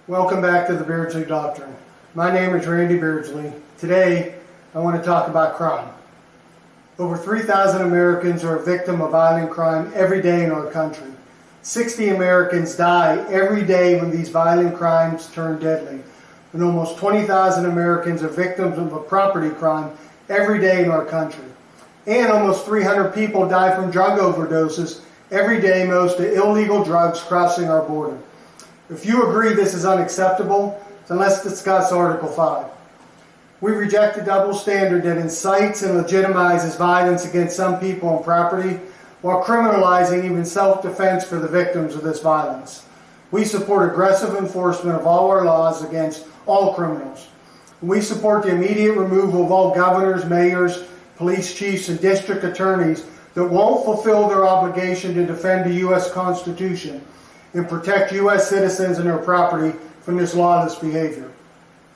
Welcome back to the Beardsley Doctrine. My name is Randy Beardsley. Today, I want to talk about crime. Over 3,000 Americans are a victim of violent crime every day in our country. 60 Americans die every day when these violent crimes turn deadly. And almost 20,000 Americans are victims of a property crime every day in our country. And almost 300 people die from drug overdoses every day, most to illegal drugs crossing our border. If you agree this is unacceptable, then let's discuss Article 5. We reject the double standard that incites and legitimizes violence against some people and property, while criminalizing even self-defense for the victims of this violence. We support aggressive enforcement of all our laws against all criminals. We support the immediate removal of all governors, mayors, police chiefs, and district attorneys that won't fulfill their obligation to defend the U.S. Constitution and protect U.S. citizens and their property from this lawless behavior.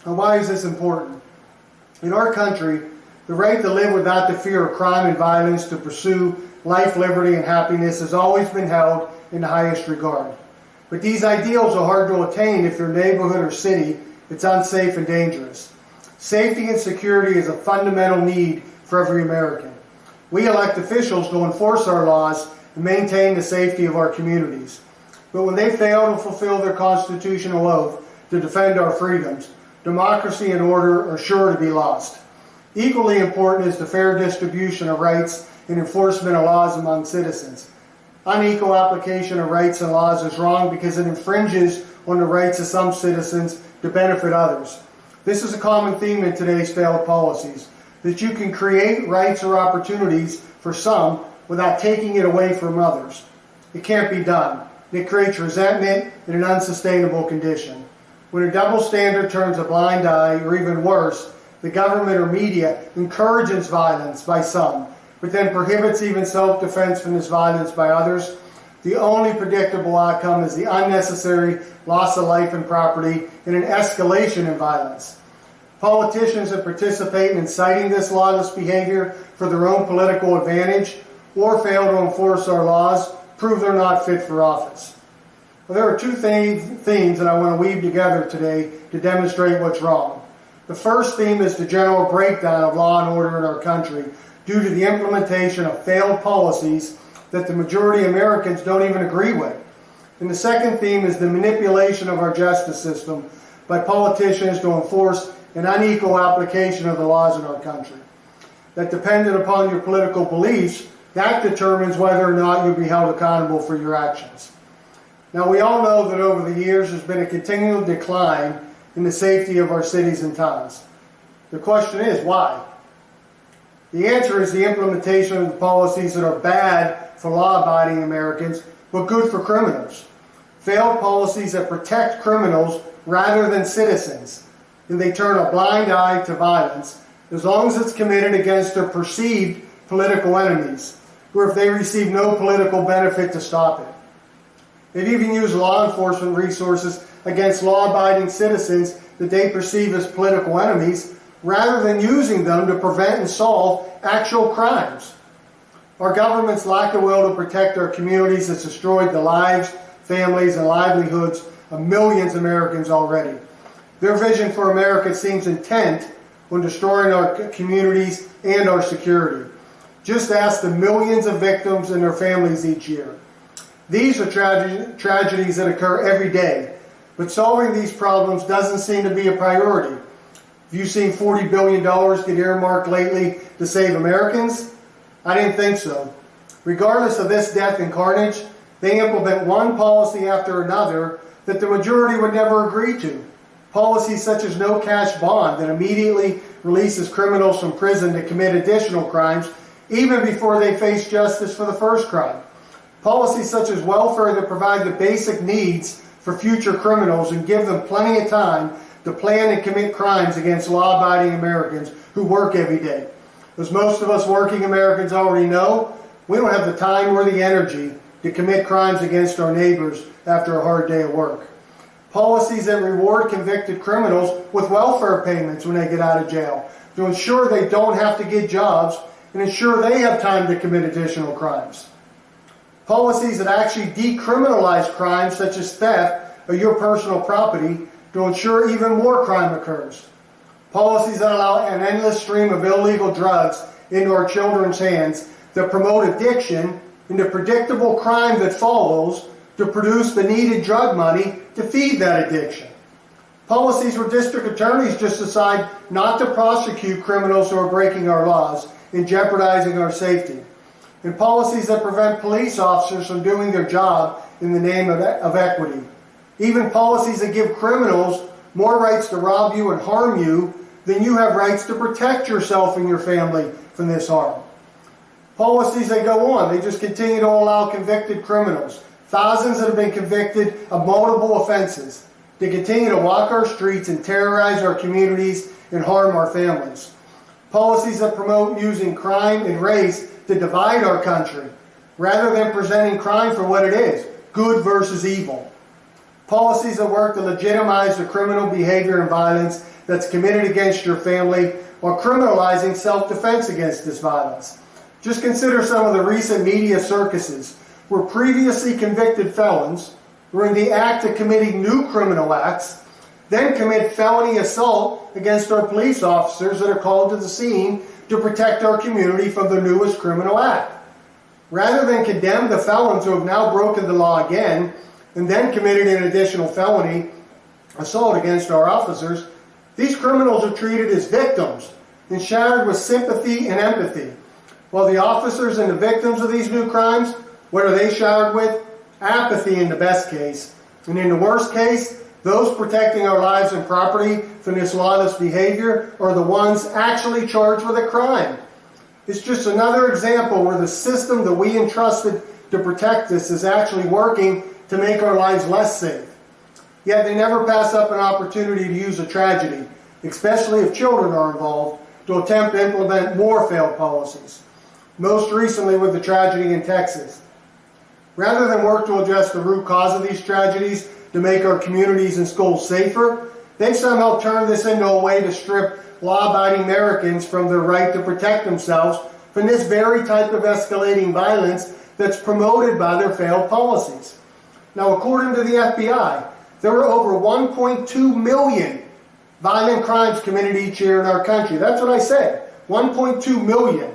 Now, why is this important? In our country, the right to live without the fear of crime and violence, to pursue life, liberty, and happiness has always been held in the highest regard. But these ideals are hard to attain if your neighborhood or city is unsafe and dangerous. Safety and security is a fundamental need for every American. We elect officials to enforce our laws and maintain the safety of our communities. But when they fail to fulfill their constitutional oath to defend our freedoms, democracy and order are sure to be lost. Equally important is the fair distribution of rights and enforcement of laws among citizens. Unequal application of rights and laws is wrong because it infringes on the rights of some citizens to benefit others. This is a common theme in today's failed policies, that you can create rights or opportunities for some without taking it away from others. It can't be done. It creates resentment in an unsustainable condition. When a double standard turns a blind eye, or even worse, the government or media encourages violence by some, but then prohibits even self-defense from this violence by others, the only predictable outcome is the unnecessary loss of life and property and an escalation in violence. Politicians that participate in inciting this lawless behavior for their own political advantage or fail to enforce our laws prove they're not fit for office. Well, there are two themes that I want to weave together today to demonstrate what's wrong. The first theme is the general breakdown of law and order in our country due to the implementation of failed policies that the majority of Americans don't even agree with. And the second theme is the manipulation of our justice system by politicians to enforce an unequal application of the laws in our country. That dependent upon your political beliefs, that determines whether or not you'll be held accountable for your actions. Now, we all know that over the years there's been a continual decline in the safety of our cities and towns. The question is, why? The answer is the implementation of the policies that are bad for law-abiding Americans, but good for criminals. Failed policies that protect criminals rather than citizens, and they turn a blind eye to violence as long as it's committed against their perceived political enemies, or if they receive no political benefit to stop it. They've even used law enforcement resources against law-abiding citizens that they perceive as political enemies, rather than using them to prevent and solve actual crimes. Our government's lack of will to protect our communities has destroyed the lives, families, and livelihoods of millions of Americans already. Their vision for America seems intent on destroying our communities and our security. Just ask the millions of victims and their families each year. These are tragedies that occur every day, but solving these problems doesn't seem to be a priority. Have you seen $40 billion get earmarked lately to save Americans? I didn't think so. Regardless of this death and carnage, they implement one policy after another that the majority would never agree to. Policies such as no cash bond that immediately releases criminals from prison to commit additional crimes even before they face justice for the first crime. Policies such as welfare that provide the basic needs for future criminals and give them plenty of time to plan and commit crimes against law-abiding Americans who work every day. As most of us working Americans already know, we don't have the time or the energy to commit crimes against our neighbors after a hard day of work. Policies that reward convicted criminals with welfare payments when they get out of jail to ensure they don't have to get jobs and ensure they have time to commit additional crimes. Policies that actually decriminalize crimes such as theft of your personal property to ensure even more crime occurs. Policies that allow an endless stream of illegal drugs into our children's hands, that promote addiction and the predictable crime that follows to produce the needed drug money to feed that addiction. Policies where district attorneys just decide not to prosecute criminals who are breaking our laws and jeopardizing our safety. And policies that prevent police officers from doing their job in the name of equity. Even policies that give criminals more rights to rob you and harm you than you have rights to protect yourself and your family from this harm. Policies that go on, they just continue to allow convicted criminals, thousands that have been convicted of multiple offenses, to continue to walk our streets and terrorize our communities and harm our families. Policies that promote using crime and race to divide our country, rather than presenting crime for what it is, good versus evil. Policies that work to legitimize the criminal behavior and violence that's committed against your family, while criminalizing self-defense against this violence. Just consider some of the recent media circuses where previously convicted felons were in the act of committing new criminal acts, then commit felony assault against our police officers that are called to the scene to protect our community from the newest criminal act. Rather than condemn the felons who have now broken the law again and then committed an additional felony assault against our officers, these criminals are treated as victims and showered with sympathy and empathy. While the officers and the victims of these new crimes, what are they showered with? Apathy in the best case. And in the worst case, those protecting our lives and property from this lawless behavior are the ones actually charged with a crime. It's just another example where the system that we entrusted to protect us is actually working to make our lives less safe. Yet they never pass up an opportunity to use a tragedy, especially if children are involved, to attempt to implement more failed policies. Most recently with the tragedy in Texas. Rather than work to address the root cause of these tragedies to make our communities and schools safer, they somehow turn this into a way to strip law-abiding Americans from their right to protect themselves from this very type of escalating violence that's promoted by their failed policies. Now, according to the FBI, there were over 1.2 million violent crimes committed each year in our country. That's what I said, 1.2 million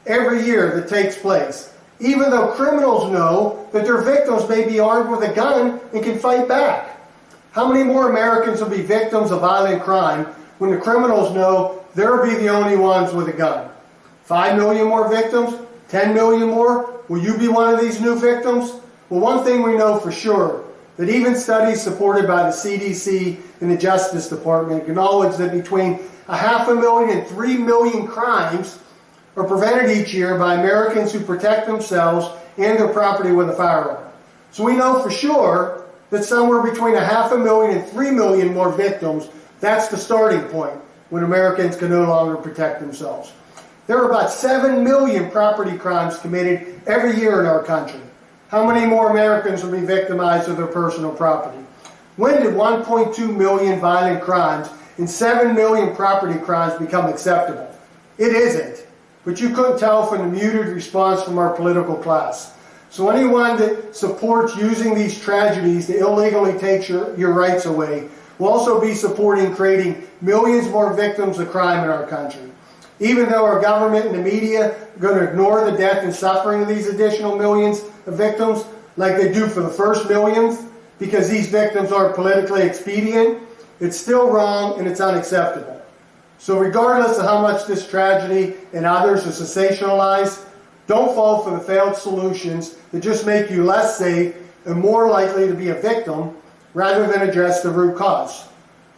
every year that takes place, even though criminals know that their victims may be armed with a gun and can fight back. How many more Americans will be victims of violent crime when the criminals know they'll be the only ones with a gun? 5 million more victims? 10 million more? Will you be one of these new victims? Well, one thing we know for sure, that even studies supported by the CDC and the Justice Department acknowledge that between 500,000 and 3 million crimes are prevented each year by Americans who protect themselves and their property with a firearm. So we know for sure that somewhere between 500,000 and 3 million more victims, that's the starting point when Americans can no longer protect themselves. There are about 7 million property crimes committed every year in our country. How many more Americans will be victimized of their personal property? When did 1.2 million violent crimes and 7 million property crimes become acceptable? It isn't. But you couldn't tell from the muted response from our political class. So anyone that supports using these tragedies to illegally take your rights away will also be supporting creating millions more victims of crime in our country. Even though our government and the media are going to ignore the death and suffering of these additional millions of victims, like they do for the first millions, because these victims are politically expedient, it's still wrong and it's unacceptable. So regardless of how much this tragedy and others are sensationalized, don't fall for the failed solutions that just make you less safe and more likely to be a victim rather than address the root cause.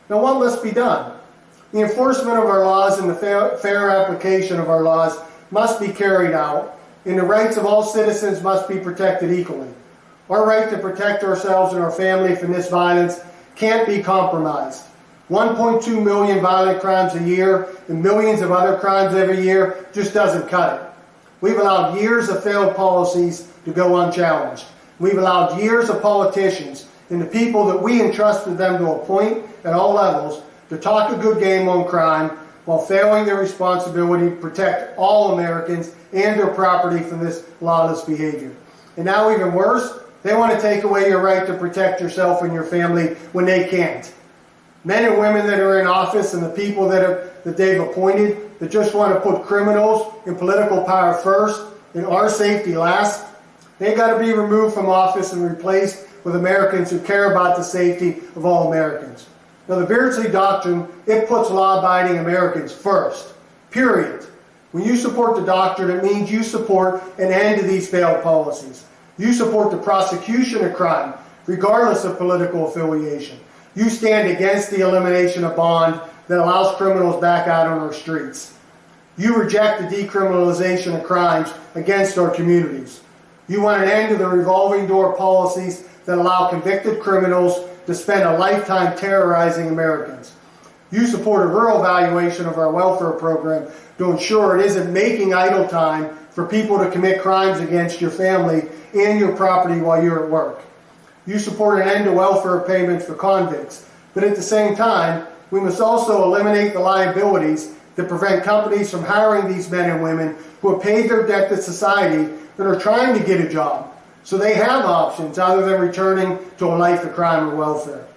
Now, what must be done? The enforcement of our laws and the fair application of our laws must be carried out, and the rights of all citizens must be protected equally. Our right to protect ourselves and our family from this violence can't be compromised. 1.2 million violent crimes a year and millions of other crimes every year just doesn't cut it. We've allowed years of failed policies to go unchallenged. We've allowed years of politicians and the people that we entrusted them to appoint at all levels to talk a good game on crime while failing their responsibility to protect all Americans and their property from this lawless behavior. And now even worse, they want to take away your right to protect yourself and your family when they can't. Men and women that are in office and the people that they've appointed that just want to put criminals and political power first and our safety last, they got to be removed from office and replaced with Americans who care about the safety of all Americans. Now, the Beardsley Doctrine, it puts law-abiding Americans first, period. When you support the doctrine, it means you support an end to these failed policies. You support the prosecution of crime, regardless of political affiliation. You stand against the elimination of bond that allows criminals back out on our streets. You reject the decriminalization of crimes against our communities. You want an end to the revolving door policies that allow convicted criminals to spend a lifetime terrorizing Americans. You support a rural evaluation of our welfare program to ensure it isn't making idle time for people to commit crimes against your family and your property while you're at work. You support an end to welfare payments for convicts, but at the same time, we must also eliminate the liabilities that prevent companies from hiring these men and women who have paid their debt to society that are trying to get a job, so they have options other than returning to a life of crime or welfare.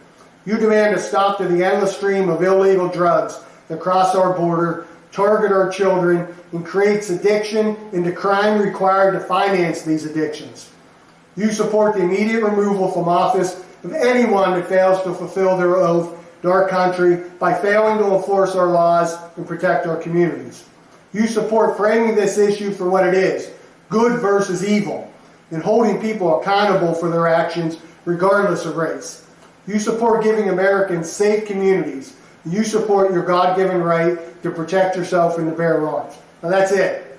You demand a stop to the endless stream of illegal drugs that cross our border, target our children, and creates addiction into crime required to finance these addictions. You support the immediate removal from office of anyone that fails to fulfill their oath to our country by failing to enforce our laws and protect our communities. You support framing this issue for what it is, good versus evil, and holding people accountable for their actions regardless of race. You support giving Americans safe communities. You support your God-given right to protect yourself and to bear arms. Now that's it.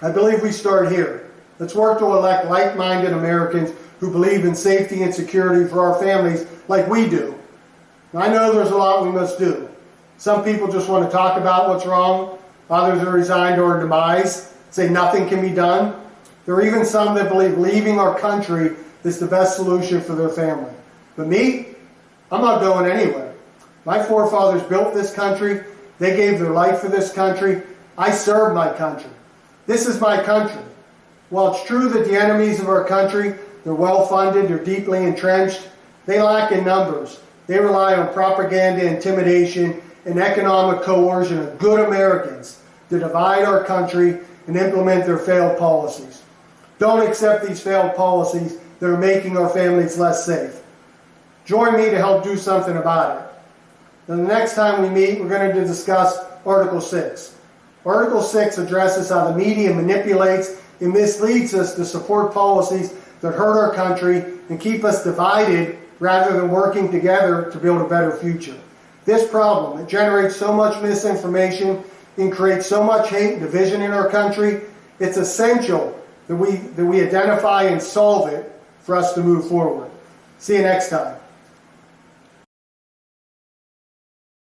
I believe we start here. Let's work to elect like-minded Americans who believe in safety and security for our families like we do. Now, I know there's a lot we must do. Some people just want to talk about what's wrong. Others are resigned to our demise, say nothing can be done. There are even some that believe leaving our country is the best solution for their family. But me, I'm not going anywhere. My forefathers built this country. They gave their life for this country. I serve my country. This is my country. While it's true that the enemies of our country, they're well-funded, they're deeply entrenched, they lack in numbers. They rely on propaganda, intimidation, and economic coercion of good Americans to divide our country and implement their failed policies. Don't accept these failed policies that are making our families less safe. Join me to help do something about it. Now, the next time we meet, we're going to discuss Article 6. Article 6 addresses how the media manipulates and misleads us to support policies that hurt our country and keep us divided rather than working together to build a better future. This problem, it generates so much misinformation and creates so much hate and division in our country, it's essential that we identify and solve it for us to move forward. See you next time.